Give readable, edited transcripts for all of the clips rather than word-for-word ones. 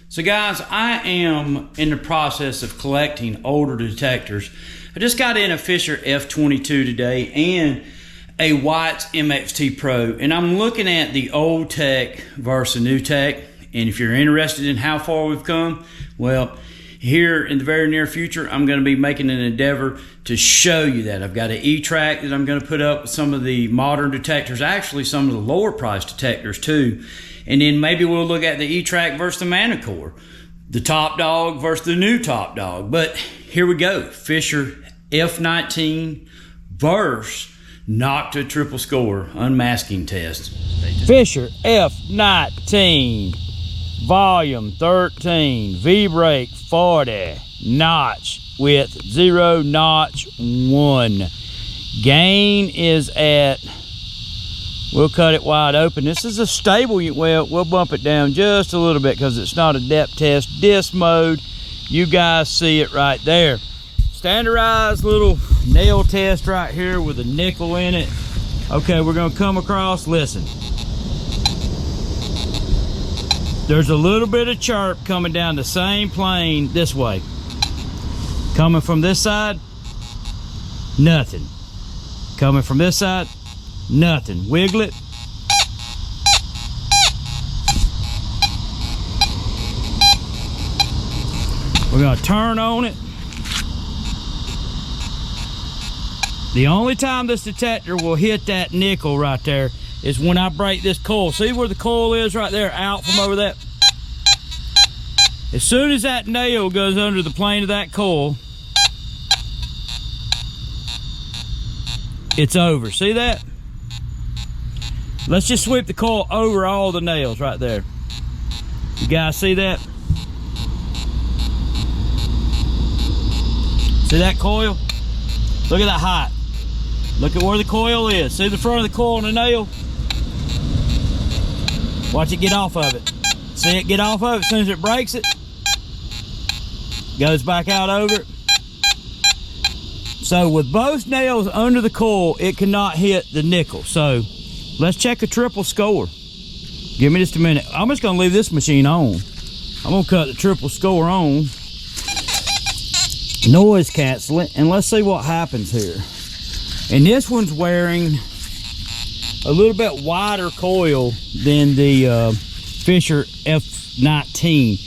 So guys, I am in the process of collecting older detectors. I just got in a Fisher F22 today and a White's MXT Pro, and I'm looking at the old tech versus new tech. And if you're interested in how far we've come, well, here in the very near future, I'm going to be making an endeavor to show you that. I've got an E-track that I'm going to put up with some of the modern detectors, actually some of the lower price detectors too. And then maybe we'll look at the E-track versus the Manicore, the top dog versus the new top dog. But here we go, Fisher F19 versus Nokta triple score unmasking test. Fisher F19 volume 13 V-brake 40 notch with 0 notch 1. Gain is at, we'll cut it wide open. This is a stable, well, we'll bump it down just a little bit because it's not a depth test. Disc mode, you guys see it right there. Standardized little nail test right here with a nickel in it. Okay, we're gonna come across, listen. There's a little bit of chirp coming down the same plane this way. Coming from this side, nothing. Coming from this side, nothing. Wiggle it. We're gonna turn on it. The only time this detector will hit that nickel right there is when I break this coil. See where the coil is right there, out from over that? As soon as that nail goes under the plane of that coil, it's over. See that? Let's just sweep the coil over all the nails right there. You guys see that? See that coil? Look at that height. Look at where the coil is. See the front of the coil and the nail? Watch it get off of it. See it get off of it as soon as it breaks it? Goes back out over it. So with both nails under the coil, it cannot hit the nickel. So let's check a triple score. Give me just a minute. I'm just gonna leave this machine on. I'm gonna cut the triple score on. Noise cancel it, and let's see what happens here. And this one's wearing a little bit wider coil than the Fisher F19.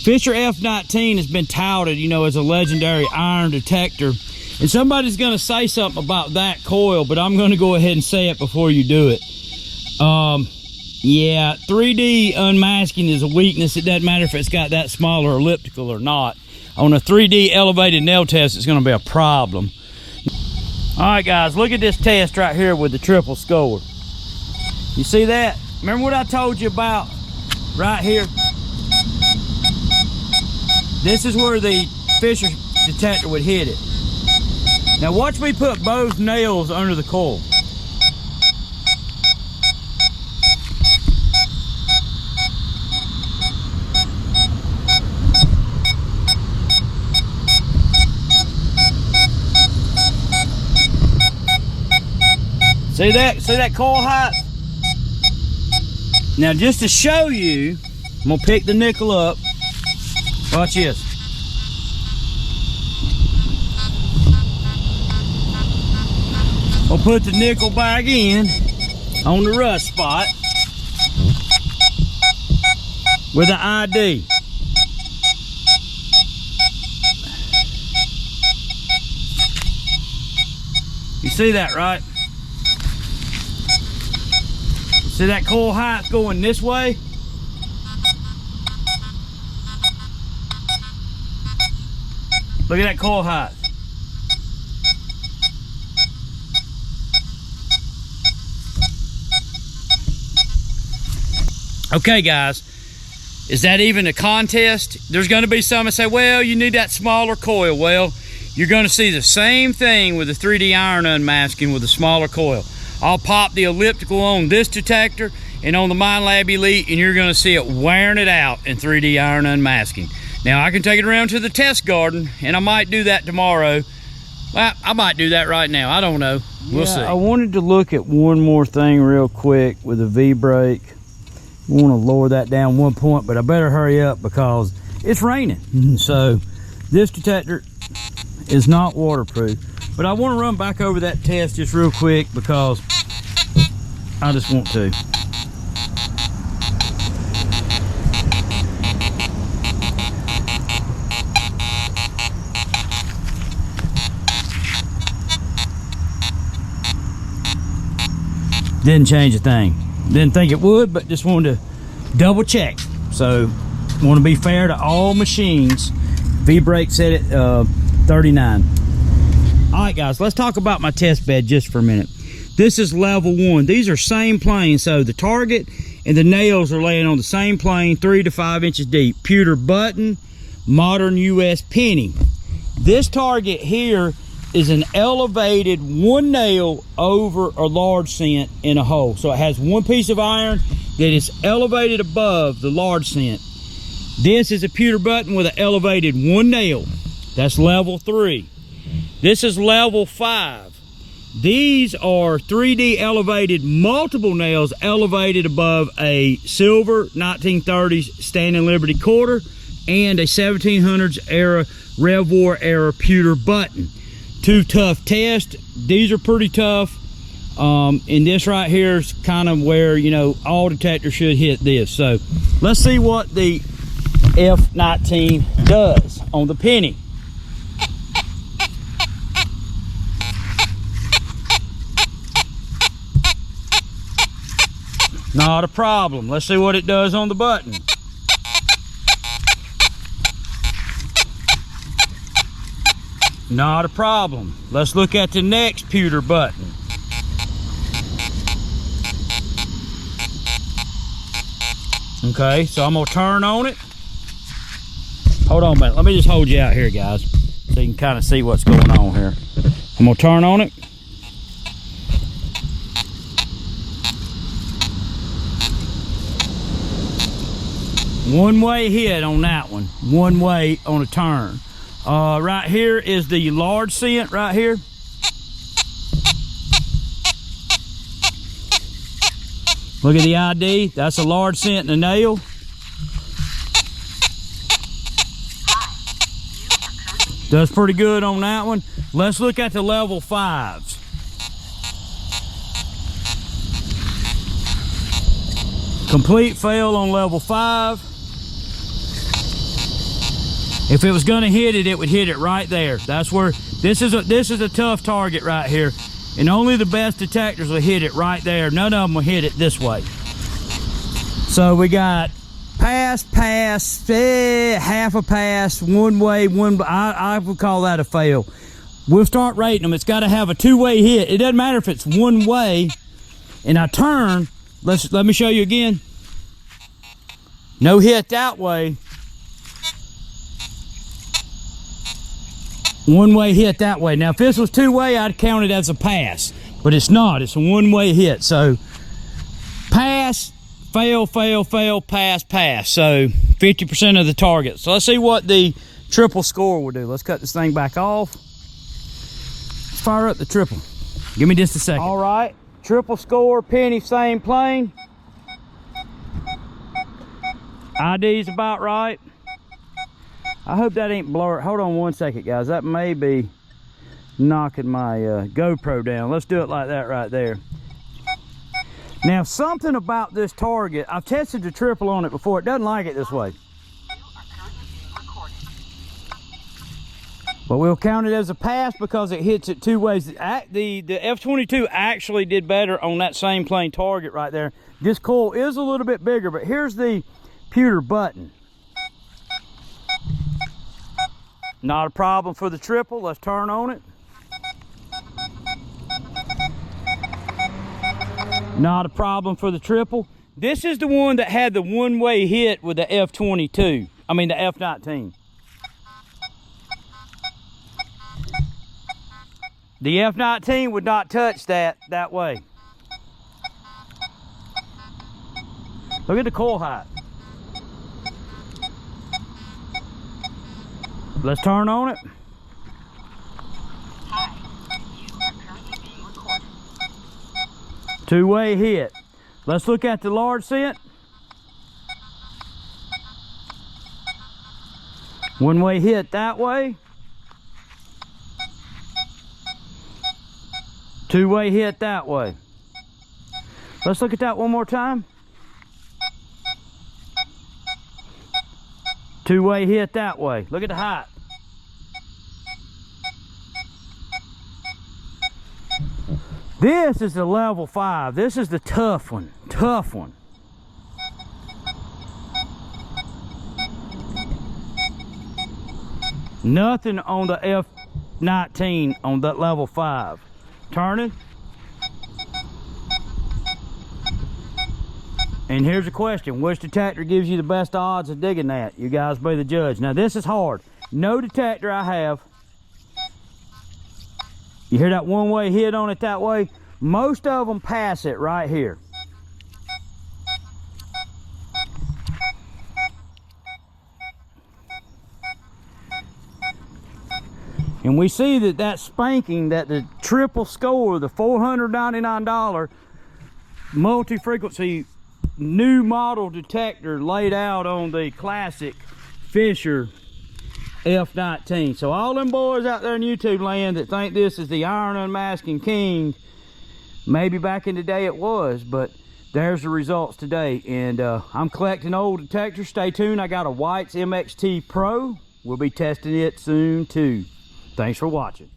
Fisher F19 has been touted, you know, as a legendary iron detector. And somebody's gonna say something about that coil, but I'm gonna go ahead and say it before you do it. Yeah, 3D unmasking is a weakness. It doesn't matter if it's got that small or elliptical or not. On a 3D elevated nail test, it's gonna be a problem. All right, guys, look at this test right here with the triple score. You see that? Remember what I told you about right here? This is where the Fisher detector would hit it. Now watch me put both nails under the coil. See that? See that coil height? Now just to show you, I'm gonna pick the nickel up. Watch this. I'll put the nickel back in on the rust spot with an ID. You see that, right? See that coil height going this way? Look at that coil height. Okay, guys, is that even a contest? There's going to be some that say, well, you need that smaller coil. Well, you're going to see the same thing with the 3D iron unmasking with a smaller coil. I'll pop the elliptical on this detector and on the MindLab Elite, and you're going to see it wearing it out in 3D iron unmasking. Now, I can take it around to the test garden, and I might do that tomorrow. Well, I might do that right now. I don't know. We'll see. I wanted to look at one more thing real quick with a V-brake. want to lower that down 1 point, but I better hurry up because it's raining. So this detector is not waterproof, but I want to run back over that test just real quick because I just want to. Didn't change a thing. Didn't think it would, but just wanted to double check. So want to be fair to all machines. V-brake set at 39. All right, guys, let's talk about my test bed just for a minute. This is level 1. These are same plane, so the target and the nails are laying on the same plane, 3 to 5 inches deep. Pewter button, modern US penny. This target here is an elevated 1 nail over a large cent in a hole. So it has 1 piece of iron that is elevated above the large cent. This is a pewter button with an elevated 1 nail. That's level 3. This is level 5. These are 3D elevated multiple nails elevated above a silver 1930s Standing Liberty quarter and a 1700s era Rev War era pewter button. 2 tough tests. These are pretty tough. And this right here is kind of where, you know, all detectors should hit this. So let's see what the F19 does on the penny. Not a problem. Let's see what it does on the button. Not a problem. Let's look at the next pewter button. Okay, so I'm gonna turn on it. Hold on a minute. Let me just hold you out here, guys, so you can kind of see what's going on here. I'm gonna turn on it. One-way hit on that one. One way on a turn. Right here is the large cent right here. Look at the ID. That's a large cent and a nail. Does pretty good on that one. Let's look at the level 5s. Complete fail on level 5. If it was gonna hit it, it would hit it right there. That's where, this is a tough target right here. And only the best detectors will hit it right there. None of them will hit it this way. So we got pass, half a pass, one way, I would call that a fail. We'll start rating them. It's gotta have a 2-way hit. It doesn't matter if it's 1 way and I turn. Let me show you again. No hit that way. 1-way hit that way. Now if this was 2-way, I'd count it as a pass, but it's not. It's a 1-way hit. So pass, fail, pass. So 50% of the target. So let's see what the triple score will do. Let's cut this thing back off. Let's fire up the triple. Give me just a second. All right, triple score, penny, same plane. ID's about right. I hope that ain't blurred. Hold on 1 second, guys. That may be knocking my GoPro down. Let's do it like that right there. Now, something about this target, I've tested the triple on it before. It doesn't like it this way. But we'll count it as a pass because it hits it 2 ways. The F22 actually did better on that same plane target right there. This coil is a little bit bigger, but here's the pewter button. Not a problem for the triple. Let's turn on it. Not a problem for the triple. This is the one that had the 1-way hit with the F22. I mean the F19. The F19 would not touch that way. Look at the coil height. Let's turn on it. Hi, you are currently being recorded. 2-way hit. Let's look at the large cent. One-way hit that way. Two-way hit that way. Let's look at that one more time. Two-way hit that way. Look at the height. This is the level 5. This is the tough one. Tough one. Nothing on the F19 on that level 5. Turning. And here's a question. Which detector gives you the best odds of digging that? You guys be the judge. Now this is hard. No detector I have. You hear that one-way hit on it that way? Most of them pass it right here. And we see that that spanking, that the triple score, the $499 multi-frequency new model detector laid out on the classic Fisher F19. So all them boys out there in YouTube land that think this is the Iron Unmasking King, maybe back in the day it was, but there's the results today. And I'm collecting old detectors. Stay tuned. I got a White's MXT Pro. We'll be testing it soon too. Thanks for watching.